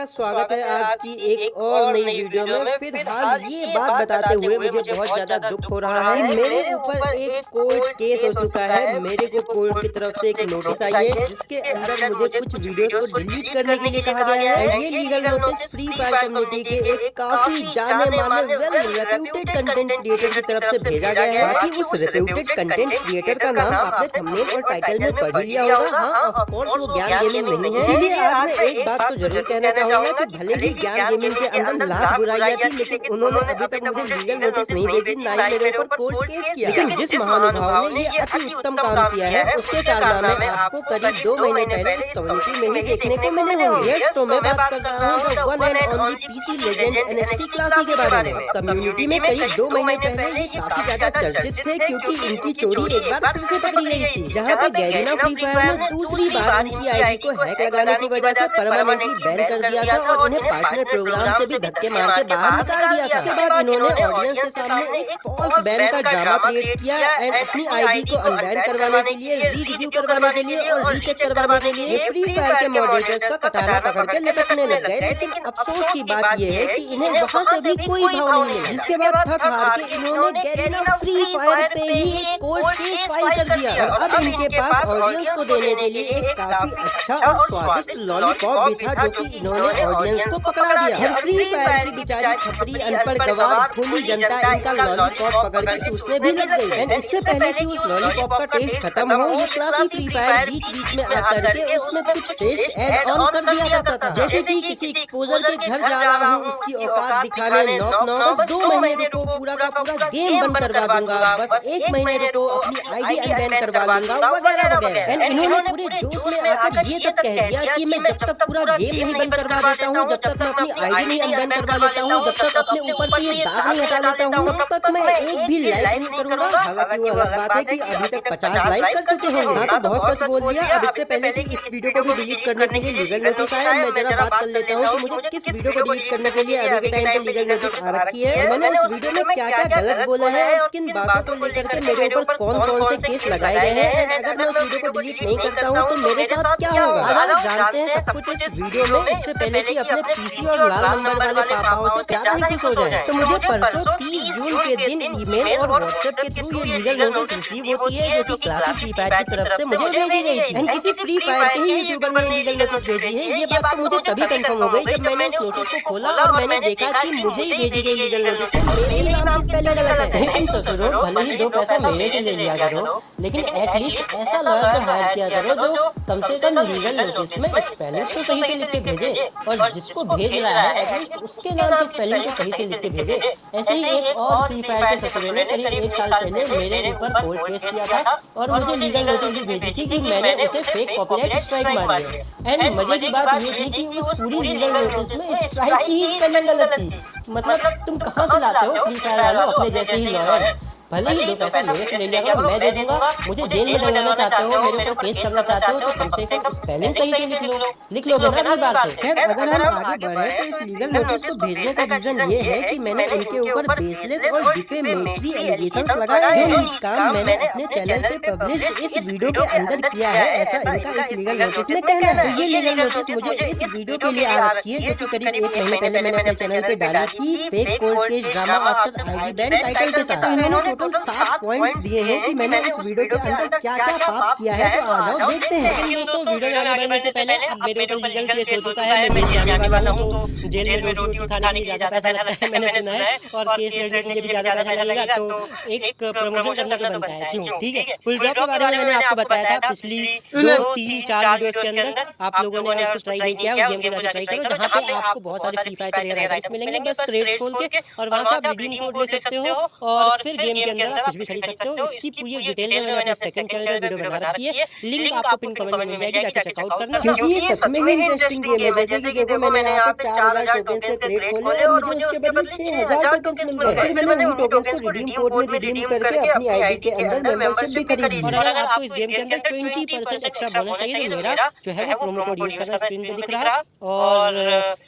स्वागत है आज की एक और नई वीडियो में। फिलहाल ये बात बताते हुए मुझे बहुत ज़्यादा दुख हो रहा है। मेरे ऊपर एक कोर्ट केस हो चुका है। मेरे को कोर्ट की तरफ से एक नोटिस आई है जिसके अंदर मुझे कुछ वीडियोस को डिलीट करने के लिए कहा गया है। ये legal notice free fire community के एक काफी जाने माने वेल रेप्यूटेड कंटेंट क्रिएटर की तरफ से भेजा गया है। बाकी उस रेप्यूटेड कंटेंट क्रिएटर का नाम आपने थंबनेल और टाइटल में पढ़ ही लिया होगा। हाँ, ऑफ कोर्स वो ज्ञान गेमिंग नहीं है। इसीलिए आज मैं एक बात तो जरूर कहना चाहूंगा कि भले ही ज्ञान गेमिंग के अंदर लाख बुराइयां थी, लेकिन उन्होंने अभी तक मुझे लीगल नोटिस नहीं भेजी, ना ही मेरे ऊपर कोर्ट केस किया। लेकिन जिस महानुभाव ने ये अति उत्तम काम किया है उसके कारनामे आपको करीब 2 महीने पहले इस कम्युनिटी में ही देखने को मिले होंगे। तो मैं बात कर रहा हूँ the one and only PC legend NXT classy के बारे में। कम्युनिटी में करीब 2 महीने पहले ये काफी ज्यादा चर्चित थे क्योंकि इनकी चोरी एक बार फिर से पकड़ी गई थी, जहाँ पे गैरीना फ्री फायर ने दूसरी बार इनकी आईडी को हैक लगाने की वजह से परमानेंटली बैन कर दिया था और उन्हें पार्टनर प्रोग्राम से भी धक्के मार के बाहर निकाल दिया था। उसके बाद इन्होंने ऑडियंस के सामने एक फॉल्स बैन का ड्रामा क्रिएट किया एंड अपनी आईडी को अनबैन करवाने के लिए, री-रिव्यू करवाने के लिए और रीचेक करवाने के लिए फ्री फायर के मॉडरेटर्स का कटारा पकड़ के लटकने लग गए। लेकिन अफसोस की बात यह है कि इन्हें वहां से भी कोई भाव नहीं मिला, जिसके बाद थक हार के इन्होंने गैरीना फ्री फायर पे ही एक कोर्ट केस फाइल कर दिया और अब इनके पास ऑडियंस को देने के लिए एक काफी अच्छा और स्वादिष्ट लॉलीपॉप भी था जो कि इन्होंने ऑडियंस को पकड़ा दिया। फ्री फायर की बेचारी छपरी अनपढ़ गवार भूली जनता इनका लॉलीपॉप पकड़ के चूसने भी लग गई। एंड इससे पहले कि उस लॉलीपॉप का टेस्ट खत्म हो, ये क्लासी फ्री फायर बीच बीच में आकर के उसमें कुछ टेस्ट ऐड ऑन कर दिया जाता था, जैसे कि किसी एक्सपोजर के घर जा रहा हूँ उसकी औकात दिखाने, नॉक नॉक 2 महीने रुको पूरा का पूरा गेम बंद करवा दूंगा, बस 1 महीने रुको अपनी आईडी अनबैन करवा दूंगा वगैरह वगैरह। एंड इन्होंने पूरे जोश में आकर ये तक कह दिया कि मैं जब तक पूरा गेम नहीं बंद करवा देता हूँ, जब तक मैं अपनी आईडी नहीं अनबैन करवा लेता हूँ, जब तक अपने ऊपर से ये दाग नहीं हटा लेता हूँ, तब तक मैं एक भी लाइक नहीं करूंगा। हालांकि वो अलग बात है कि अभी तक 50 लाइक कर चुके होंगे। हाँ, तो बहुत सच बोल दिया। अब इससे पहले कि इस वीडियो को भी डिलीट करने के लिए लीगल नोटिस आया, मैं जरा बात कर लेता हूँ कि मुझे किस वीडियो को डिलीट करने के लिए अभी के टाइम पे लीगल नोटिस आ रखी है। मैंने उस वीडियो में क्या क्या गलत बोला है और किन बातों को लेकर के मेरे ऊपर कौन कौन से केस लगाए गए हैं, अगर मैं उस वीडियो को डिलीट नहीं करता हूँ तो मेरे साथ क्या होगा। अब जानते हैं सब कुछ इस वीडियो में। इससे पहले कि अपने पीसी और लाल नंबर वाले पापाओं से ज्यादा ही खुश हो जाए, तो मुझे परसों 30 जून के दिन ईमेल और व्हाट्सएप के थ्रू ये लीगल नोटिस रिसीव होती है जो कि क्लासी फ्री फायर की तरफ से मुझे भेजी गई थी। एंड किसी फ्री फायर के ही यूट्यूबर ने लीगल नोटिस भेजी है। ये बात तो मुझे तभी कंफर्म हो गई जब मैंने उस नोटिस को खोला और मैंने देखा कि मुझे ही भेजी गई लीगल नोटिस मेरे ही नाम की स्पेलिंग गलत है। लेकिन सोचो, भले ही 2 पैसा मेरे से ले लिया करो, लेकिन एटलीस्ट ऐसा लॉयर को हायर किया करो जो कम से कम लीगल नोटिस में स्पेलिंग तो सही से लिख के भेजे और जिसको भेज रहा है एटलीस्ट उसके नाम की स्पेलिंग को सही से लिख के भेजे। ऐसे ही एक और फ्री फायर के ससुरे ने करीब 1 साल पहले मेरे ऊपर कोर्ट केस किया था और मुझे लीगल नोटिस भी भेजी थी कि मैंने उसे फेक कॉपीराइट स्ट्राइक मारी है। एंड मजे की बात ये थी कि उस पूरी लीगल नोटिस में स्ट्राइक की ही स्पेलिंग गलत थी। मतलब तुम कहाँ से लाते हो फ्री फायर वालों अपने जैसे ही लॉयर। भले ही 2 पैसा मेरे से ले लिया करो, मैं दे दूंगा। मुझे जेल में डलवाना चाहते हो, मेरे ऊपर केस करना चाहते हो, तो कम से कम स्पेलिंग सही से लिख लोगे ना अगली बार से। खैर, अगर हम आगे बढ़े तो इस लीगल नोटिस को भेजने का रीजन ये है कि मैंने इनके ऊपर बेसलेस और डिफेमेटरी एलिगेशंस लगाए हैं। ये काम मैंने अपने चैनल पे पब्लिश इस वीडियो के अंदर किया है, ऐसा इनका इस लीगल नोटिस में कहना है। तो ये लीगल नोटिस मुझे इस वीडियो के लिए आ रखी है जो कि करीब 1 महीने पहले मैंने अपने चैनल पे डाली थी, fake court case drama after ID ban title के साथ। इन्होंने टोटल 7 पॉइंट्स दिए हैं कि मैंने इस वीडियो के अंदर क्या क्या पाप किया है। तो आ जाओ देखते हैं। दोस्तों, वीडियो आगे बढ़ने से पहले अब मेरे ऊपर लीगल केस हो चुका है, मैं जेल जाने वाला हूं, तो जेल में रोटी खाने के ज्यादा पैसा लगता है मैंने सुना है, और केस लड़ने के लिए भी ज्यादा पैसा लगेगा, तो एक प्रमोशन करना तो बनता है। क्यों? ठीक है। फुल ड्रॉप के बारे में मैंने आपको बताया था पिछली 2, 3, 4 वीडियोस के अंदर। आप लोगों ने उसको ट्राई नहीं किया, उस गेम को जाकर ट्राई करो, जहां पे आपको बहुत सारे फ्री फायर के राइट्स मिलेंगे। बस क्रेज खोल के और वहां से आप रिडीम कोड ले सकते हो और फिर गेम के अंदर आप कुछ भी खरीद सकते हो। इसकी पूरी डिटेल में मैंने अपने सेकंड चैनल पे वीडियो बना रखी है, लिंक आपको पिन कमेंट में मिल जाएगी, जाकर चेकआउट करना। क्योंकि ये सच में ही इंटरेस्टिंग गेम है। जैसे कि देखो, मैंने यहाँ पे 4000 टोकन्स के क्रेट खोले और मुझे उसके बदले 6000 टोकन्स मिल गए। फिर मैंने उन टोकन्स को रिडीम कोड में रिडीम करके अपनी आईडी के अंदर मेंबरशिप भी खरीदी। और अगर आपको इस गेम के अंदर 20% एक्स्ट्रा बोनस चाहिए तो मेरा जो है वो प्रोमो कोड यूज करना स्क्रीन पे दिख रहा है। और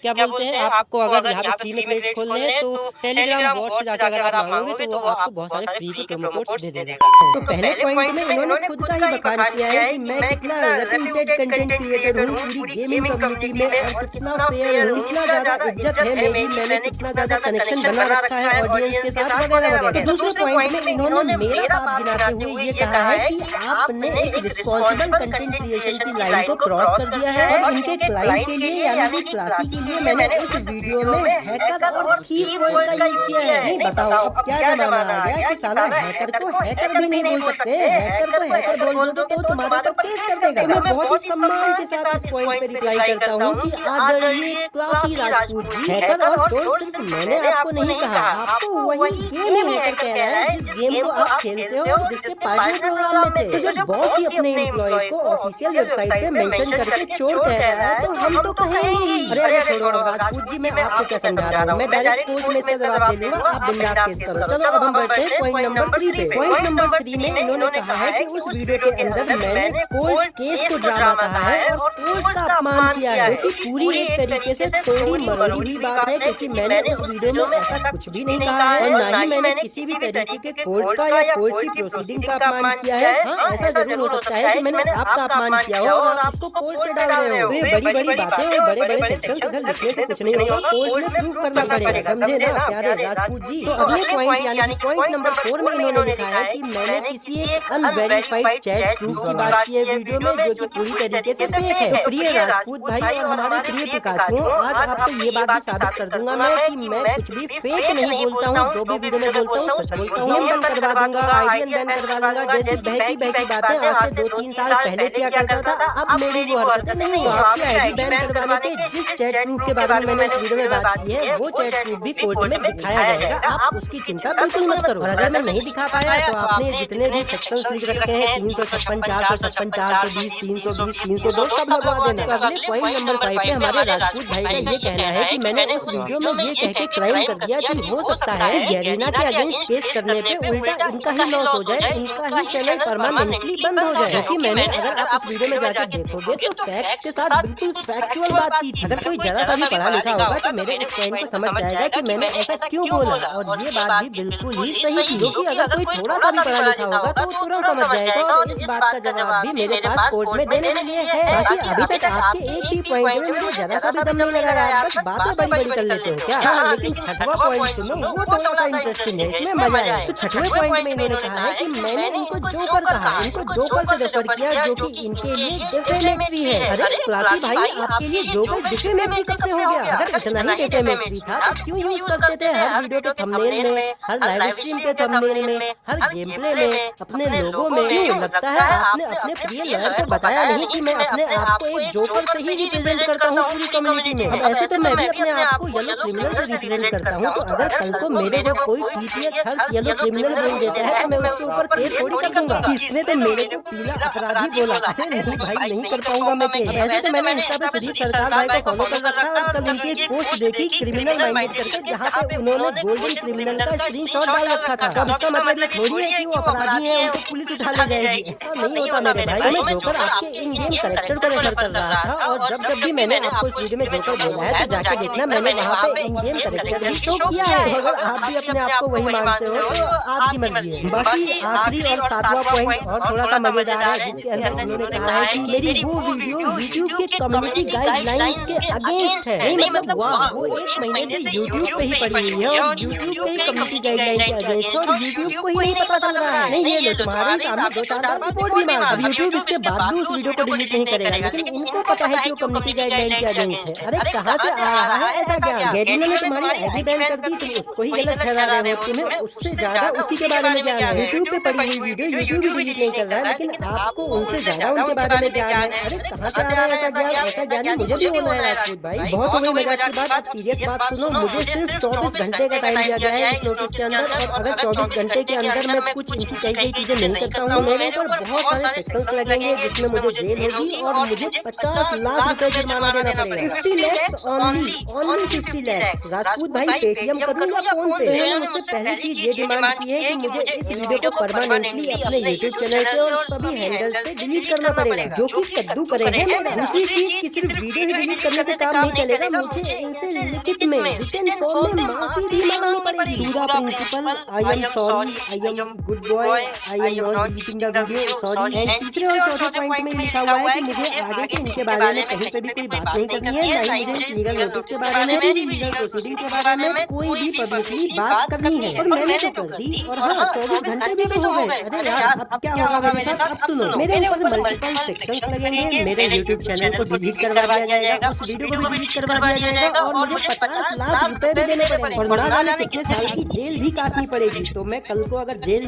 क्या बोलते हैं, आपको अगर यहाँ पे फ्री में क्रेट खोलने हैं तो टेलीग्राम बॉट से जाकर अगर आप मांगोगे तो वो आपको बहुत सारे फ्री के प्रोमो कोड्स दे देगा। तो पहले पॉइंट में इन्होंने खुद का ही बखान किया है कि मैं कितना रेप्यूटेड कंटेंट क्रिएटर हूँ पूरी गेमिंग कम्युनिटी में, और कितना फेयर हूँ, कितना ज्यादा इज्जत है मेरी, मैंने कितना ज्यादा कनेक्शन बना रखा है ऑडियंस के साथ वगैरह वगैरह। तो दूसरे पॉइंट में इन्होंने मेरा पाप गिनाते हुए ये कहा है कि आपने एक रिस्पॉन्सिबल कंटेंट क्रिएशन की लाइन को क्रॉस कर दिया है, और इनके क्लाइंट के लिए यानी कि क्लासी के लिए मैंने इस वीडियो में हैकर और थीफ वर्ड का यूज किया है। नहीं बताओ अब क्या जमाना आ गया कि साला हैकर को हैकर भी नहीं बोल सकते, हैकर को हैकर बोल दो तो तुम्हारा तो केस कर देगा। मैं बहुत ही सम्मान के साथ इस पॉइंट पे रिप्लाई करता हूँ कि आदरणीय क्लासी राजपूत जी, हैकर और ट्रोल सिर्फ मैंने आपको नहीं कहा, आपको वही गेम हैकर कह रहा है जिस गेम को आप खेलते हो और जिसके पार्टनर प्रोग्राम में थे। तो जब बॉस ही अपने एम्प्लॉय को ऑफिशियल वेबसाइट पे मेंशन करके चोर कह रहा है तो हम तो कहेंगे ही। अरे छोड़ो राजपूत जी, मैं आपको क्या समझा रहा हूँ, मैं डायरेक्ट कोर्ट में से जवाब दे लूंगा, आप बिंदास केस करो। चलो अब हम बढ़ते हैं पॉइंट नंबर 3 पे। पॉइंट नंबर 3 में इन्होंने कहा है कि उस वीडियो के अंदर मैंने कोर्ट केस को ड्रामा कहा है और कोर्ट का अपमान किया है, जो कि पूरी एक तरीके से थोड़ी मरोड़ी हुई बात है, क्योंकि मैंने उस वीडियो में ऐसा कुछ भी नहीं कहा है और ना ही मैंने किसी भी तरीके के कोर्ट का या कोर्ट की प्रोसीडिंग का अपमान किया है। हाँ, ऐसा जरूर हो सकता है कि मैंने आपका अपमान किया हो और आपको कोर्ट में डाल रहे हो। ये बड़ी बड़ी बातें और बड़े बड़े सेक्शन इधर लिखने से कुछ नहीं होगा, कोर्ट में प्रूफ करना पड़ेगा, समझे ना प्यारे राजपूत जी। तो अगले पॉइंट यानी पॉइंट नंबर 4 में इन्होंने लिखा है कि मैंने किसी एक अनवेरिफाइड चैट प्रूफ की बात की है वीडियो में, जो कि पूरी तरीके से फेक है। तो प्रिय राजपूत भाई और हमारे प्रिय पिकाचू, आज आपको ये बात भी साबित कर दूंगा मैं कि मैं कुछ भी फेक नहीं बोलता हूँ, जो भी वीडियो में बोलता हूँ सच बोलता हूँ। बैन करवा दूंगा, आईडी बैन करवा दूंगा, जैसी बहकी बहकी बातें आज से 2-3 साल पहले किया करता था, अब मेरी वो हरकतें नहीं है। आपकी आईडी बैन करवाने के जिस चैट प्रूफ के बारे में मैंने इस वीडियो में बात की है, वो चैट प्रूफ भी कोर्ट में दिखाया जाएगा, आप उसकी चिंता बिल्कुल मत करो। और अगर मैं नहीं दिखा पाया तो आपने जितने भी सेक्शंस लिख रखे हैं 356, 456, 420, 320, 302 सब लगवा देना। तो अगले पॉइंट नंबर 5 पे हमारे राजपूत भाई का ये कहना है कि मैंने उस वीडियो में ये कह के क्राइम कर दिया कि हो सकता है गैरीना के अगेंस्ट केस करने पे उल्टा इनका ही लॉस हो जाए, इनका ही चैनल परमानेंटली बंद हो जाए। क्योंकि मैंने अगर आप उस वीडियो में जाकर देखोगे तो फैक्ट्स के साथ बिल्कुल फैक्चुअल बात की थी। अगर कोई जरा सा भी पढ़ा लिखा होगा तो मेरे इस पॉइंट को समझ जाएगा कि मैंने ऐसा क्यों बोला, और ये बात भी बिल्कुल ही सही थी। क्योंकि अगर कोई थोड़ा सा भी पढ़ा लिखा होगा तो वो तुरंत समझ जाएगा, और इस बात का जवाब भी मेरे पास कोर्ट में देने के लिए है। बाकी अभी तक आपके एक भी पॉइंट में मुझे जरा सा भी दम नहीं लगा यार, बस बातें बड़ी बड़ी कर लेते हो क्या। हाँ, लेकिन छठवां पॉइंट सुनो, वो थोड़ा सा इंटरेस्टिंग है, इसमें मजा आया। तो छठवें पॉइंट में इन्होंने कहा है कि मैंने इनको जोकर कहा, इनको जोकर से रेफर किया, जो कि इनके लिए डिफेमेटरी है। अरे क्लासी भाई, आपके लिए जोकर डिफेमेटरी कब से हो गया? अगर इतना ही डिफेमेटरी था तो क्यों यूज करते थे हर वीडियो के थंबनेल में, हर लाइव स्ट्रीम के थंबनेल में, हर गेम प्ले में, अपने लोगों में? क्यों लगता है आपने अपने प्रिय लॉयर को बताया नहीं कि मैं अपने आप को एक जोकर से ही रिप्रेजेंट करता हूँ पूरी कम्युनिटी में। अब ऐसे तो मैं भी अपने आप को येलो क्रिमिनल से रिप्रेजेंट करता हूँ, तो अगर कल को मेरे को कोई पीटीएस हर येलो क्रिमिनल बोल देता है तो मैं उसके ऊपर केस थोड़ी कर दूंगा कि इसने तो मेरे को पीला अपराधी बोला। अरे नहीं भाई, नहीं कर पाऊंगा मैं केस। ऐसे तो मैंने इंस्टा पे सुदीप सरकार भाई को फॉलो कर रखा है, और कल उनकी एक पोस्ट देखी क्रिमिनल माइंडेड करके, जहाँ पे उन्होंने गोल्डन क्रिमिनल का स्क्रीनशॉट डाल रखा था। अब इसका मतलब ये थोड़ी है कि वो अपराधी है उनको पुलिस उठा ले जाएगी, ऐसा नहीं होता मेरे भाई। मैं जोकर आपके इन गेम कैरेक्टर को रेफर कर रहा था, और जब जब भी मैंने आपको इस वीडियो में जोकर बोला है तो जाके देखना, मैंने वहाँ पे इन गेम कैरेक्टर भी शो किया है। अगर आप भी अपने आप को वही मानते हो तो आपकी मर्जी है। बाकी आखिरी और 7वां पॉइंट और थोड़ा सा मजेदार है, जिसके अंदर उन्होंने कहा है कि मेरी वो वीडियो यूट्यूब के कम्युनिटी गाइडलाइंस के अगेंस्ट है। नहीं मतलब वाह, वो 1 महीने से यूट्यूब पे ही पड़ी हुई है और यूट्यूब पे ही कम्युनिटी गाइडलाइन के अगेंस्ट है, और यूट्यूब को ही नहीं पता चल रहा है। नहीं, ये लो तुम्हारे सामने 2-4 बार रिपोर्ट भी मांगा, अब यूट्यूब इसके बाद भी उस वीडियो को डिलीट नहीं करेगा, लेकिन इनको पता है कि वो कम्युनिटी गाइडलाइन के अगेंस्ट है। अरे कहाँ से आ रहा है ऐसा ज्ञान? गैरीना ने तुम्हारी आईडी बैन कर दी, तुम उसको ही गलत ठहरा रहे हो, तुम्हें उससे ज्यादा उसी के बारे में ज्ञान है। यूट्यूब पे पड़ी हुई वीडियो यूट्यूब भी डिलीट नहीं कर रहा है, लेकिन आपको उनसे ज्यादा उनके बारे में ज्ञान है। अरे कहाँ से आ रहा है ऐसा ज्ञान? ऐसा ज्ञान मुझे भी होना है राजपूत भाई। बहुत हो गई मजाक की बात, अब सीरियस बात सुनो। मुझे सिर्फ 24 घंटे का टाइम दिया गया है इस नोटिस के अंदर, और अगर 24 घंटे के अंदर मैं कुछ इनकी कही गई चीजें नहीं करता हूँ, मेरे ऊपर बहुत सारे सेक्शंस लगेंगे, जिसमें मुझे जेल होगी और मुझे 50 लाख रुपए जुर्माना देना पड़ेगा। 50 lakhs ओनली 50 lakhs। राजपूत भाई पेटीएम करूँ या फोन पे? मैंने मुझसे पहली चीज ये डिमांड की है कि मुझे इस वीडियो को परमानेंटली अपने यूट्यूब चैनल से और सभी हैंडल से डिलीट करना पड़ेगा, जो कि कद्दू करेंगे मेरा। दूसरी चीज कि सिर्फ वीडियो ही डिलीट करने से काम नहीं चलेगा, मुझे इनसे लिखित में रिटन फॉर्म में माफी भी मांगनी पड़ेगी। पूरा principal I am sorry, I am good boy, I am not deleting the video, sorry. And तीसरे और चौथे पॉइंट में लिखा हुआ है कि मुझे आगे से इनके बारे में कहीं पे भी कोई बात नहीं करनी है, ना ही मुझे इस लीगल नोटिस के बारे में, किसी भी लीगल प्रोसीडिंग के बारे में कोई भी पब्लिकली बात करनी है। और मैंने तो कर दी, और हाँ 24 घंटे भी तो हो गए। अरे यार अब क्या होगा मेरे साथ, अब सुनो। मेरे ऊपर मल्टीपल सेक्शंस लगेंगे, मेरे YouTube चैनल को डिलीट करवा दिया जाएगा, उस वीडियो को भी डिलीट करवा दिया जाएगा, और मुझे 50 लाख रुपए भी देने पड़ेंगे, और ना जाने कितने साल की जेल भी काटनी पड़ेगी। तो मैं कल को अगर जेल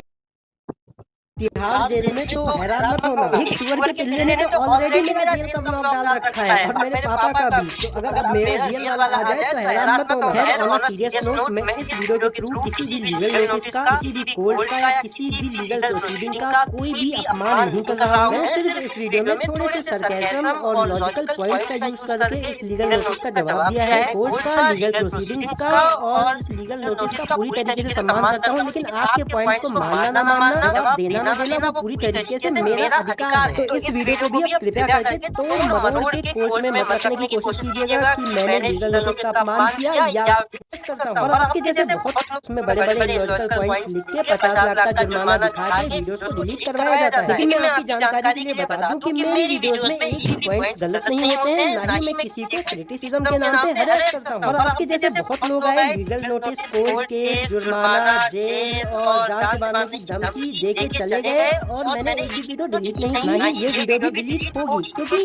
तिहाड़ जेल में, तो हैरान मत होना, एक सुअर के पिल्ले ने तो ऑलरेडी मेरा जेल का ब्लॉग डाल रखा है, और मेरे पापा का भी। तो अगर अब मेरा रियल वाला आ जाए तो हैरान मत होना। खैर ऑन अ सीरियस नोट, मैं इस वीडियो के थ्रू किसी भी लीगल नोटिस का, किसी भी कोर्ट का, या किसी भी लीगल प्रोसीडिंग का कोई भी अपमान नहीं कर रहा हूँ। मैं सिर्फ इस वीडियो में थोड़े से सरकाज़म और लॉजिकल पॉइंट्स का यूज करके इस लीगल नोटिस का जवाब दिया है। कोर्ट का, लीगल प्रोसीडिंग्स का और इस लीगल नोटिस का पूरी तरीके से सम्मान करता हूँ, लेकिन आपके पॉइंट्स को मानना ना मानना, जवाब देना ना देना, वो पूरी तरीके से मेरा अधिकार है। तो इस वीडियो को भी आप कृपया करके तोड़ मरोड़ के कोर्ट में मत रखने की कोशिश कीजिएगा कि मैंने लीगल नोटिस का अपमान किया या करता हूं। और आपके जैसे बहुत उसमें बड़े बड़े लॉजिकल पॉइंट लिख के 50 लाख का जुर्माना दिखा के वीडियोस को डिलीट करवाया जाता है। लेकिन मैं आपकी जानकारी के लिए बता दूं कि मेरी वीडियोस में एक भी पॉइंट्स गलत नहीं होते हैं, ना ही मैं किसी को क्रिटिसिज्म के नाम पे हरास करता हूं। और आपके जैसे बहुत लोग आए लीगल नोटिस, कोर्ट केस, जुर्माना, जेल और जान से मारने की धमकी देके चले गए, और मैंने एक भी वीडियो डिलीट नहीं की, ना ही ये वीडियो भी डिलीट होगी, क्योंकि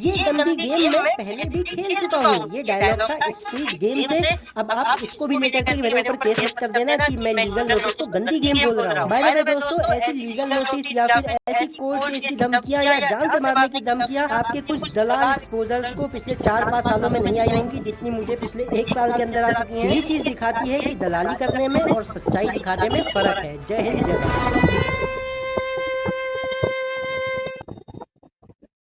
ये गंदी गेम मैं पहले भी खेल चुका हूँ। ये डायलॉग था स्क्विड गेम से। अब आप इसको भी लेकर के मेरे ऊपर केस मत कर देना कि मैं लीगल नोटिस को गंदी गेम बोल रहा हूँ। बाय द वे दोस्तों, ऐसी लीगल नोटिस या फिर ऐसी कोर्ट केस की धमकियां या जान से मारने की धमकियां आपके कुछ दलाल एक्सपोजर्स को पिछले 4-5 सालों में नहीं आई होंगी, जितनी मुझे पिछले 1 साल के अंदर आ चुकी है। ये चीज दिखाती है कि दलाली करने में और सच्चाई दिखाने में फर्क है। जय हिंद, जय भारत।